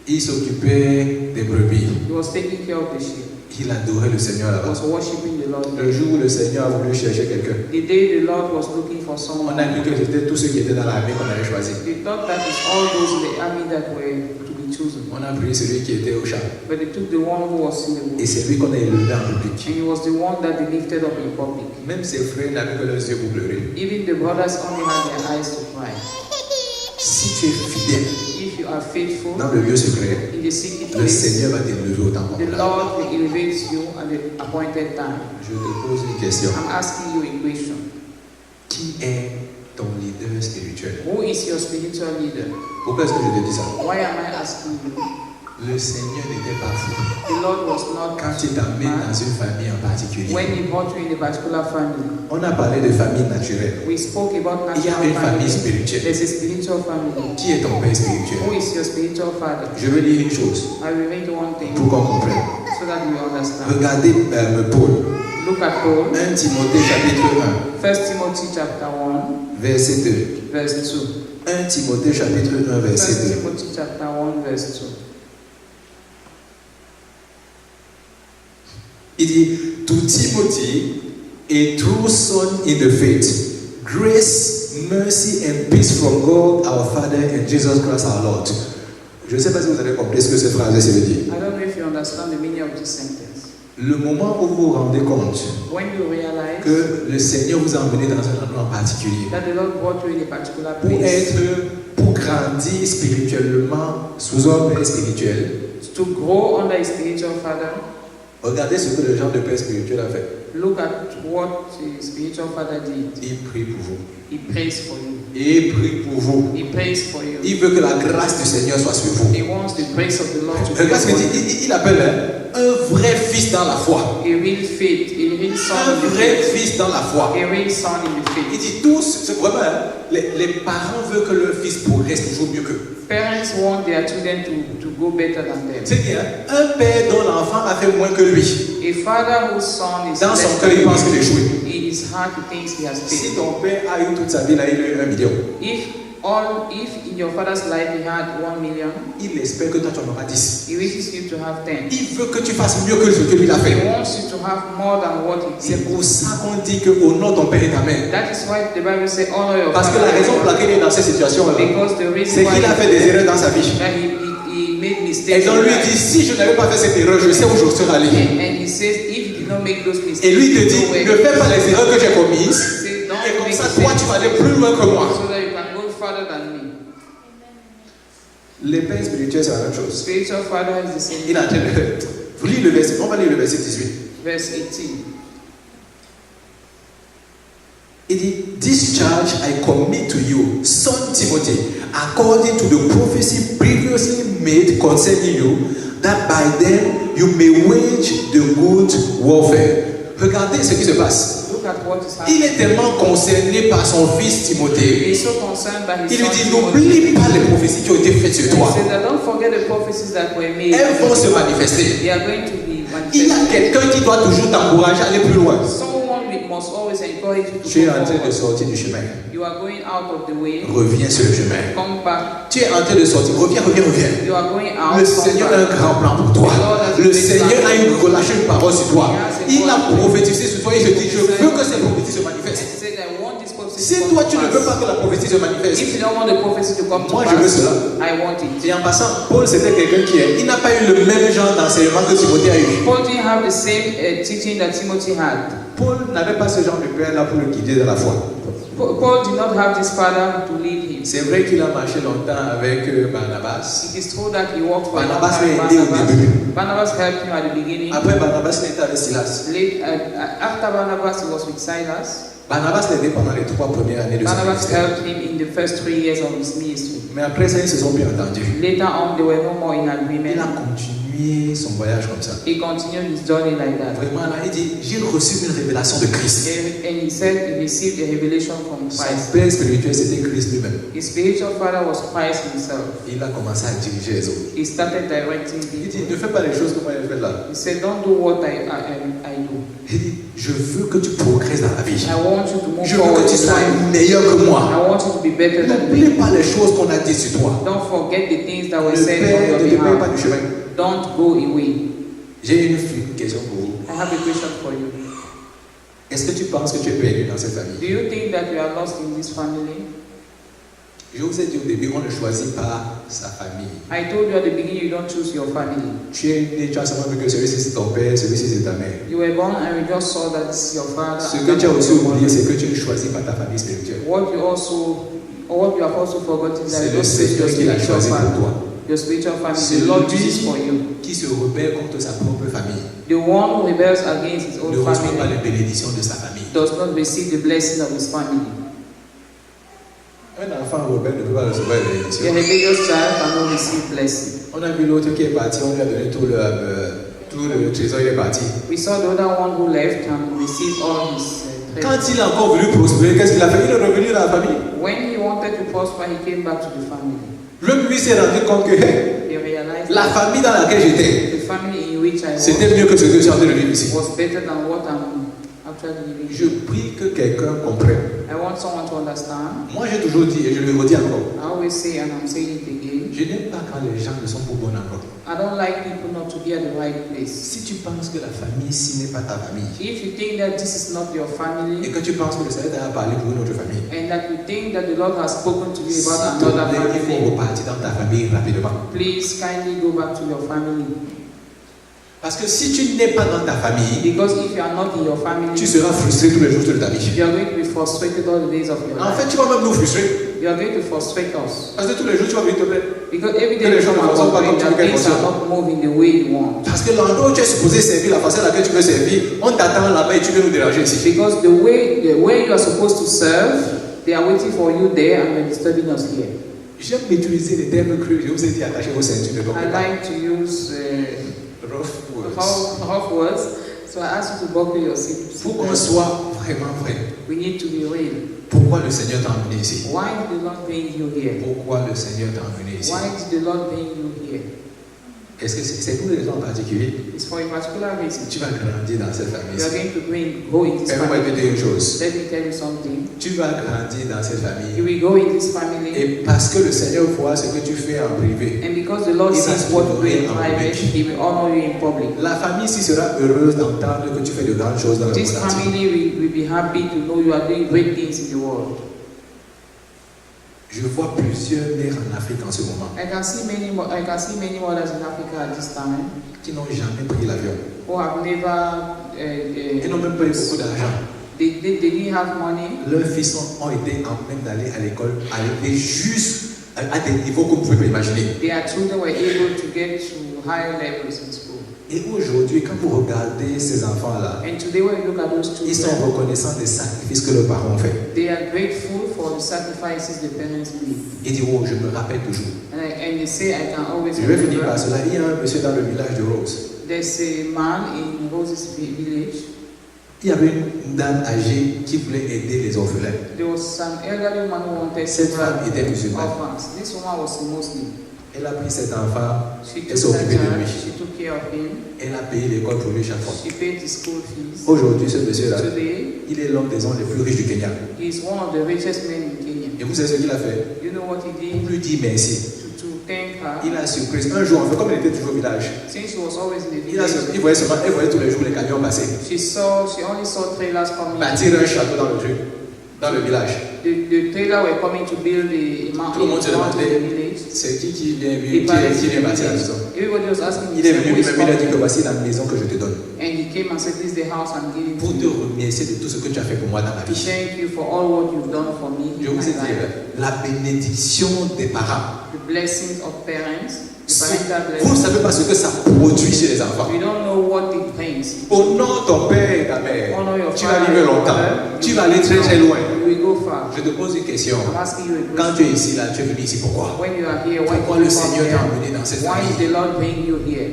il s'occupait des brebis. he was taking care of the sheep. Il adorait le Seigneur He là-bas. was worshiping the Lord. Le jour où le Seigneur a voulu chercher quelqu'un, The day the Lord was looking for on someone, a vu que c'était tous ceux qui étaient dans l'armée qu'on avait choisi. they thought that it's all those in the army that were to be chosen. On a pris celui qui était au champ. But they took the one who was in the Et bush. c'est lui qu'on a élevé en public. And he was the one that they lifted up in public. Même ses frères n'avaient que leurs yeux pour pleurer. Even the brothers only had their eyes to cry. Si tu es fidèle If you are faithful dans le lieu secret, in the secret le place, Seigneur va t'élever au temps the complet. Lord will elevate you at the appointed time. Je te pose une question. I'm asking you a question. Qui est ton leader spirituel? Who is your spiritual leader? Pourquoi est-ce que je te dis ça? Why am I asking you? Le Seigneur n'était pas fou. The Lord was not Quand il t'amène dans une famille en particulier, when He brought you in a particular family. on a parlé de famille naturelle. We spoke about Il y a natural une famille family. spirituelle. There's a spiritual family. Qui est ton père spirituel? Who is your spiritual father? Je veux dire une chose I will read one thing pour qu'on comprenne. so that you understand. Regardez Paul, Look at Paul, 1 Timothée chapitre 1, 1 Timothy chapter 1, verset 2. verse 2. 1 Timothée chapitre 1, 1 verset 2. Timothy chapter 1, verse 2. Il dit, to Timothy, a true son in the faith, grace, mercy and peace from God our Father and Jesus Christ our Lord. Je ne sais pas si vous avez compris ce que cette phrase veut dire. I don't know if you understand the meaning of this sentence. Le moment où vous vous rendez compte When you realize que le Seigneur vous a emmené dans un endroit en particulier that the Lord brought you in a particular pour place pour grandir spirituellement sous un père spirituel, to grow under a spiritual father, regardez ce que le genre de père spirituel a fait. look at what the spiritual father did. Il prie pour vous. He prays for you. Il prie pour vous. He prays for you. Il veut que la grâce du Seigneur soit sur vous. He wants the grace of the Lord to be Regarde ce qu'il upon dit. you. Il appelle un vrai fils dans la foi. A real faith, a real son Un in the vrai faith. fils dans la foi. A real son in the Il faith. dit tous, c'est vraiment, les parents veulent que leur fils progresse toujours mieux qu'eux. Parents want their children to go better than them. C'est bien, un père dont l'enfant a fait moins que lui. A father whose son is Dans son less cœur, il than pense qu'il him, échoue. in his heart he thinks he has Si failed. ton père a eu toute sa vie, là, il a eu 1 million. If in your father's life he had 1 million, Il espère que toi, tu en auras 10. he wishes you to have 10. Il veut que tu fasses mieux que ce que lui a He fait. wants you to have more than what he C'est did. pour ça qu'on dit que honore ton père et ta mère. That is why the Bible says honor your Parce que la raison pour father. laquelle il est dans cette situation-là, Because the reason c'est why qu'il a fait des erreurs dans sa vie. that he made mistakes. Et donc in lui life. dit, si je n'avais pas fait cette erreur, je sais où je serais allé. And he says, if you did not make those mistakes, Et lui te dit, you know where ne fais pas les erreurs que j'ai commises. He says, don't Et comme make ça, the toi, same tu vas aller mistakes, plus loin que moi. so that you can go further than me. Les pères spirituels, c'est la même chose. Spiritual father is the same. Il est en train de... Vous lisez le verset, on va lire le verset 18. Verse 18. Il dit, this charge I commit to you, son Timothy, according to the prophecy previously made concerning you, that by them you may wage the good warfare. Regardez ce qui se passe. Look at what is Il happening. est tellement concerné par son fils He Timothée. is so concerned by his Il lui son dit, Timothy. n'oublie pas les prophéties qui ont été faites sur He toi. said that don't forget the prophecies that were made. Elles vont se manifester. They are going to be Il y a manifested. quelqu'un qui doit toujours t'encourager à aller plus loin. Someone must always encourage you Tu es to en go train de forward. sortir du chemin. You are going out of the way. Reviens sur le chemin. Come back. Tu es en train de sortir. Reviens. You are going out. Le come Seigneur a back. un grand plan pour toi. Le Seigneur a relâché une parole sur toi. Il a prophétisé sur toi. Il se dit, je veux que ces prophéties se He manifestent. said, I want this prophecy Si to come toi to tu ne pass. veux pas que la prophétie se manifeste, If you don't want the prophecy to come to moi je veux pass, cela. I want it. Et en passant, Paul c'était quelqu'un il n'a pas eu le même genre d'enseignement que Timothée a eu. Paul didn't have the same teaching that Timothy had. Paul n'avait pas ce genre de père là pour le guider dans la foi. Paul did not have this father to lead him. C'est vrai qu'il a marché longtemps avec Barnabas. It is true that he walked for a long Barnabas time l'a with aidé au Barnabas. début. Barnabas helped him at the beginning. Après Barnabas était avec Silas. After Barnabas, he was with Silas. Barnabas l'a aidé pendant les 3 premières années de son Barnabas ministère. helped him in the first 3 years of his ministry. Mais après ça, ils se sont bien entendus. Later on, they were no more in Il a agreement. continué son voyage comme ça. He continued his journey like that. Vraiment là, il dit, j'ai reçu une révélation de Christ. And he said he received a revelation from Son Christ. père spirituel, c'était Christ lui-même. His spiritual father was Christ himself. Il a commencé à diriger les autres. He started directing Il dit, people. ne fais pas les choses que moi j'ai fait là. He said, don't do what I do. Il dit, je veux que tu progresses dans la vie. I want you to move Je veux forward que tu in sois life. meilleur que moi. I want you to be better than N'oublie me. pas les choses qu'on a dit sur toi. Don't forget the things that were Le said on Père your ne te paye pas behalf. du chemin. Don't go away. J'ai une question pour vous. I have a question for you. Est-ce que tu penses que tu es perdu dans cette Do famille? you think that you are lost in this family? Je vous ai dit au début, on ne choisit pas sa famille. I told you at the beginning you don't choose your family. Tu es né, tu as seulement vu que celui-ci c'est ton père, celui-ci c'est ta mère. You were born and you just saw that this is your father. Ce and que that tu as was aussi your oublié, mother. c'est que tu ne choisis pas ta famille spirituelle. What you have also forgotten is that C'est you le don't choose your Seigneur qui l'a spiritual choisi pour family. toi. Your spiritual family, C'est the Lord lui chooses for you. qui se rebelle contre sa propre famille. The one who rebels against his Ne own reçoit pas family les bénédictions de sa famille. does not receive the blessing of his family. Un enfant rebelle ne peut pas recevoir les A bénédictions. rebellious child cannot receive blessing. On a vu l'autre qui est parti, on lui a donné tout le trésor, il est parti. We saw the other one who left and received all his Quand treasure. il a encore voulu prospérer, qu'est-ce qu'il a fait? Il est revenu dans la famille. When he wanted to prosper, he came back to the family. Lui s'est rendu compte que hey, He realized la that famille dans laquelle j'étais, the family in which I c'était mieux que ce que je suis en train de vivre ici. was better than what I'm actually living. Je prie que quelqu'un comprenne. I want someone to understand. Moi j'ai toujours dit, et je le redis encore, I always say, and I'm saying it again, je n'aime pas quand les gens ne sont pas au bon endroit. I don't like people not to be at the right place. Si tu penses que la famille, ci n'est pas ta famille, If you think that this is not your et family, que tu penses que le Seigneur t'a parlé pour une autre famille, and that you think that the Lord has spoken to you s'il about te another plaît, il faut family, repartir dans ta famille rapidement. please kindly go back to your family. Parce que si tu n'es pas dans ta famille, Because if you are not in your tu family, seras frustré tous les jours de ta vie. you are going to be frustrated all the days of your En fait, life. tu vas même nous frustrer. You are going to frustrate us. Parce que tous les jours, tu vas venir te plaindre. Because every Que day les you choses come ne and fonctionnent pas complain comme tu veux that qu'elles things are fonctionnent. not moving the way you want. Parce que l'endroit où tu es supposé servir, la façon à laquelle tu veux servir, on t'attend là-bas et tu veux nous déranger ici. Because the way you are supposed to serve, they are waiting for you there and they're disturbing us here. J'aime utiliser les termes crus. Je vous ai dit attachez vos ceintures de I votre like to use rough words. rough words, so I ask you to buckle your seat. Pour qu'on soit vraiment vrai. We need to be real. Pourquoi le Seigneur t'a emmené ici? Why did the Lord bring you here? Pourquoi le Seigneur t'a emmené ici? Why did the Lord bring you here? Est-ce que c'est pour une raison en particulier? It's for a particular reason. Tu vas grandir dans cette famille. You are going to go in this Permets-moi de te family. dire une chose. Let me tell you something. Tu vas grandir dans cette You famille. will go in this family, Et parce que le Seigneur voit ce que tu fais en privé, and because the Lord Il va sees te what you do honorer in en private, public. He will honor you in public. la famille ici sera heureuse d'entendre que tu fais de grandes choses dans le This monde entier. family will be happy to know you are doing great things in the world. Je vois plusieurs mères en Afrique en ce moment I can see many mothers in Africa at this time qui n'ont jamais pris l'avion. who have never. Ils n'ont même pas eu beaucoup d'argent. They didn't have money. Leurs fils ont été en même d'aller à l'école, arriver juste à des niveaux que vous ne pouvez pas imaginer. Their children were able to get to higher levels in school. Et aujourd'hui, quand vous regardez ces enfants-là, And today, when you look at those ils sont children, reconnaissants des sacrifices que leurs parents ont fait. they are grateful for the sacrifices the parents made. Ils disent, oh, je me rappelle toujours. And they say, I can always Je vais finir par remember. cela. Il y a un monsieur dans le village de Rose. There's a man in Rose's village. Il y avait une dame âgée qui voulait aider les orphelins. There was an elderly woman who wanted Cette several femme était musulmane. orphans. This woman was a Muslim. Elle a pris cet enfant, She elle s'est took that occupée de child, lui. she took care of him, Elle a payé l'école pour lui chaque fois. she paid the school fees. Aujourd'hui, ce monsieur-là, Today, il est l'homme des hommes les plus riches du Kenya. he is one of the richest men in Kenya. Et vous savez ce qu'il a fait? You know what he Pour did lui dire merci. to thank her? Il a surprise. Un jour, en fait, comme elle était toujours au village, Since she was always in the il village, voyait seulement, elle voyait tous les jours les camions passer. she only saw trailers coming. Bâtir un château dans le village. The trailer were coming to build a Tout le monde se mountain demandait, in the village. c'est qui vient The qui vient bâtir la maison? Everybody was asking Il est venu who is lui-même, il a dit que coming? voici la maison que je te donne. And he came and said, this is the house I'm giving Pour to te you. remercier de tout ce que tu as fait pour moi dans ma To vie. thank you for all what you've done for me Je in vous my ai dit, life. la bénédiction des parents. The blessings of parents, the parental Vous ne blessings. savez pas ce que ça produit chez les enfants. We don't know what it brings. Honore ton père et ta mère. Honor your Tu vas father vivre and longtemps. mother. Tu vas aller très très loin. You will go far. Je te pose une question. I'm asking you a Quand question. tu es ici, là, tu es venu ici, pourquoi? When you are here, why Pourquoi did le you come Seigneur t'a here? emmené dans cette Why did famille? the Lord bring you here?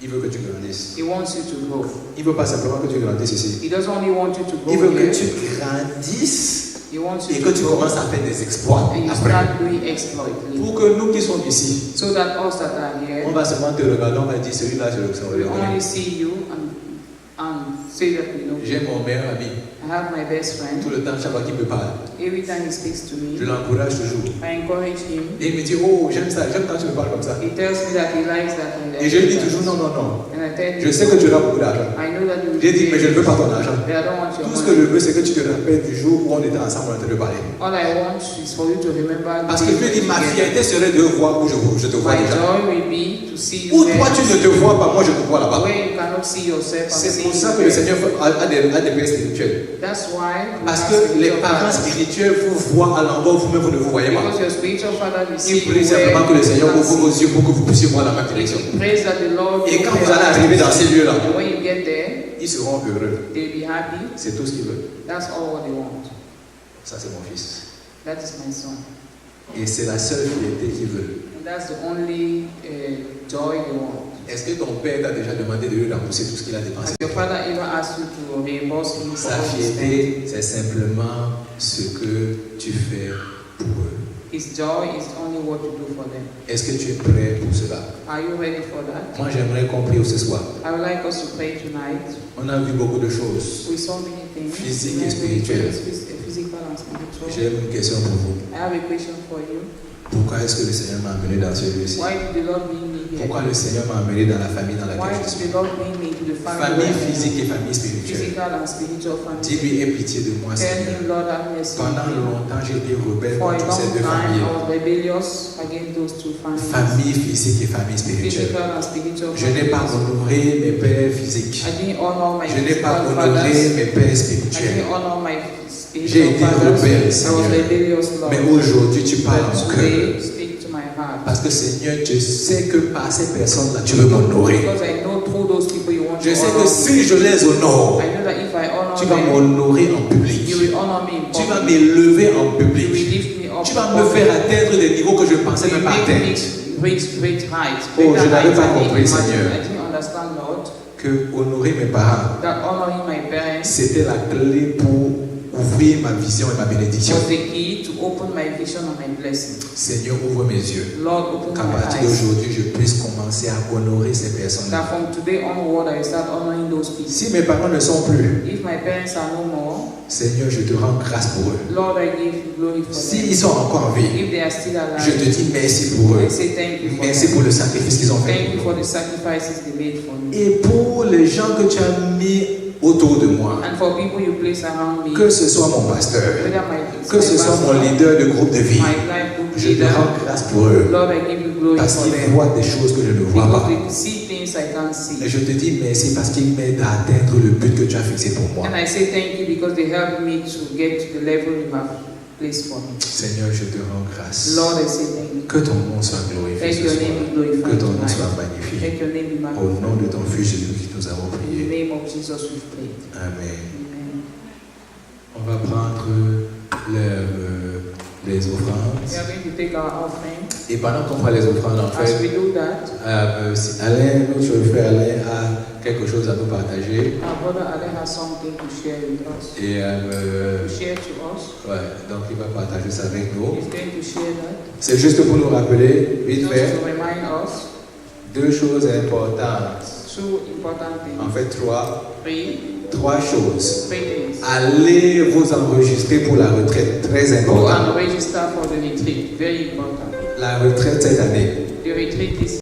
Il veut que tu grandisses. He wants you to grow. Il ne veut pas simplement que tu grandisses ici. He doesn't only want you to Il grow veut que here. tu grandisses He wants et you que to tu grow commences à faire des exploits and you après. start doing exploit. Pour que nous qui sommes ici, So that us that are on here, va seulement te regarder, on va dire celui-là, je le we connais. only see you and say that we know J'ai you. mon meilleur ami. I have my best Tout friend. le temps, chaque fois qu'il me parle, Every time he speaks to je me, l'encourage toujours. I encourage him. Et il me dit, oh, j'aime ça, j'aime quand tu me parles comme ça. He tells me that he likes that. Et je lui dis toujours, non, non, non. And I tell Je him, sais que tu auras beaucoup d'argent. I know that you will J'ai dit, mais je ne veux pas ton argent. but I don't want your Tout ce que money. je veux, c'est que tu te rappelles du jour où on était ensemble, on était de parler. All I want is for you to remember Parce que the je lui day dis, ma together. fierté serait de voir où je te vois My déjà. joy will be to see you Où there. toi tu ne te vois pas, moi je te vois là-bas. Where you cannot see yourself, I'm C'est seeing pour ça you que le there. Seigneur a des pères spirituels. That's why we Parce have que les spiritual parents fathers. spirituels vous voient à l'endroit où vous-même vous ne vous voyez pas. Because your spiritual father will see Il you prie simplement que le Seigneur where you ouvre can vos see. yeux pour que vous puissiez voir la même direction. He prays that the Lord Et will quand open vous allez your arriver eyes. dans ces lieux-là, And when you get there, ils seront heureux. they'll be happy. C'est tout ce qu'ils veulent. That's all what they want. Ça c'est mon fils. That is my son. Et c'est la seule fierté qu'ils veulent. And that's the only joy they want. Est-ce que ton père t'a déjà demandé de lui rembourser tout ce qu'il a dépensé? Has your father ever asked you to reimburse him for Sa all his spend? fierté, c'est simplement ce que tu fais pour eux. His joy is only what you do for them. Est-ce que tu es prêt pour cela? Are you ready for that? Moi, j'aimerais qu'on prie ce soir. I would like us to pray tonight. On a vu beaucoup de choses. We saw many things. Physique et Many spirituelle. things, physical and spiritual. J'ai une question pour vous. I have a question for you. Pourquoi est-ce que le Seigneur m'a amené dans ce lieu-ci? Why did the Lord bring me here? Pourquoi le Seigneur m'a amené dans la famille dans Why laquelle je did suis? the Lord bring me to the family? Famille where I am? physique et famille spirituelle. Physical and spiritual family. Dis-lui, aie pitié de moi, Tell Seigneur. him, Lord, have mercy. Pendant longtemps, j'ai été rebelle For a contre ces long deux time, familles. I was rebellious against those two families. Famille physique et famille spirituelle. Physical and spiritual Je n'ai pas families. honoré mes pères physiques. I didn't honor my Je n'ai pas physical honoré fathers. mes pères I spirituels. didn't honor my J'ai spiritual été fathers. rebelle, I was Seigneur. rebellious, Lord. Mais aujourd'hui, tu parles But en cœur. today, speak to my heart. Parce que Seigneur, je sais que par ces personnes-là, tu veux m'honorer. Because I know through those people you want Je to sais honor que me. si je les honore, I know that if I honor tu vas them, m'honorer en you public. will honor me in Tu vas public. m'élever en You will public. lift me up. Tu vas me faire atteindre des niveaux que je pensais You même pas make me atteindre. reach great heights. Oh, Greater je n'avais heights pas I didn't compris, imagine. Seigneur. I didn't understand, Lord, Que honorer mes parents, that honoring my parents c'était la clé pour ouvrir ma vision et ma bénédiction. was the key to open my vision and my blessing. Seigneur, ouvre mes yeux. Lord, open Qu'à my partir eyes. d'aujourd'hui, je puisse commencer à honorer ces personnes-là. That from today onward, I will start honoring those people. Si mes parents ne sont plus, If my parents are no more, Seigneur, je te rends grâce pour eux. Lord, I give you glory for them. S'ils sont encore en vie, If they are still je te alive, dis merci pour eux. I say thank you for Merci them. pour le sacrifice qu'ils ont fait. Thank you for the sacrifices they made for me. Et pour les gens que tu as mis autour de moi. and for people you place around me, Que ce soit mon pasteur, whether que ce soit mon leader de groupe de vie. my life group Je te leader, rends grâce pour eux. Lord, I give you glory Parce for qu'ils them. voient des choses que je ne vois Because pas. they see things I can't Et see. je te dis merci parce qu'ils m'aident à atteindre le but que tu as fixé pour moi. And I say thank you because they help me to get to the level you have placed for me. Seigneur, je te rends grâce. Lord, I say thank you. Que ton nom soit glorifié Let ce your soir. name be Que glorified ton nom soit tonight. magnifié. Let your name be Au magnified. nom de ton Fils Jésus-Christ, nous avons In the prié. name of Jesus we've prayed. Amen. Amen. On va prendre les offrandes. We are going to take our offering. Et pendant qu'on prend les offrandes, en As fait, we do that, si Alain, notre frère Alain, a quelque chose à nous partager. our brother Alain has something to share with us. Et To share to us. ouais, donc il va partager ça avec nous. He's going to share that. C'est juste pour nous rappeler, vite Just fait, to remind us deux choses importantes. two important En things. fait, trois choses. Three things. Allez vous enregistrer pour la retraite, très Go important. and register for the retreat. Very important. La retraite cette année. The retreat is